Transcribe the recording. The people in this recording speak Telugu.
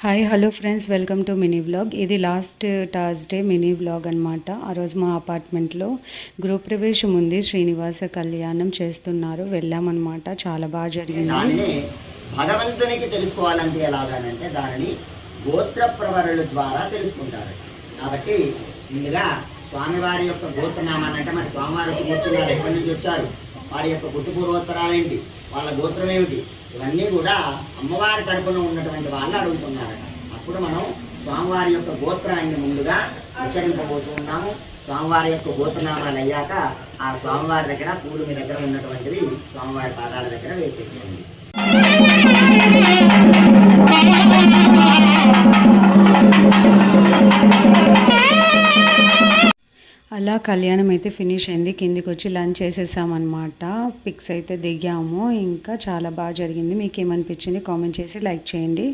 Hi hello friends, welcome to mini vlog. ఇది లాస్ట్ థర్స్డే మినీ వ్లాగ్ అనమాట. ఆ రోజు మా అపార్ట్మెంట్లో గృహప్రవేశం ఉంది, శ్రీనివాస కళ్యాణం చేస్తున్నారు, వెళ్ళామన్నమాట. చాలా బాగా జరిగింది. భగవంతునికి తెలుసుకోవాలంటే ఎలాగనంటే దానిని గోత్ర ప్రవరుల ద్వారా తెలుసుకుంటారు. కాబట్టి ముందుగా స్వామివారి యొక్క గోత్రనామాన్ని, అంటే మరి స్వామివారు వచ్చి కూర్చున్నారు, ఎక్కడి నుంచి వచ్చారు, వారి యొక్క గుర్తుపూర్వోత్తరాలు ఏంటి, వాళ్ళ గోత్రం ఏమిటి, ఇవన్నీ కూడా అమ్మవారి తరపున ఉన్నటువంటి వాళ్ళు అడుగుతున్నారు. అప్పుడు మనం స్వామివారి యొక్క గోత్రాన్ని ముందుగా ఉచ్చరింపబోతూ ఉన్నాము. స్వామివారి యొక్క గోత్రనామాలు అయ్యాక ఆ స్వామివారి దగ్గర పూలు మీ దగ్గర ఉన్నటువంటివి స్వామివారి పాదాల దగ్గర వేసేసేయండి. అలా కళ్యాణం అయితే ఫినిష్ అయింది. కిందికి వచ్చి లంచ్ చేసేసామన్నమాట. పిక్స్ అయితే దిగాము. ఇంకా చాలా బాగా జరిగింది. మీకు ఏమనిపించింది కామెంట్ చేసి లైక్ చేయండి.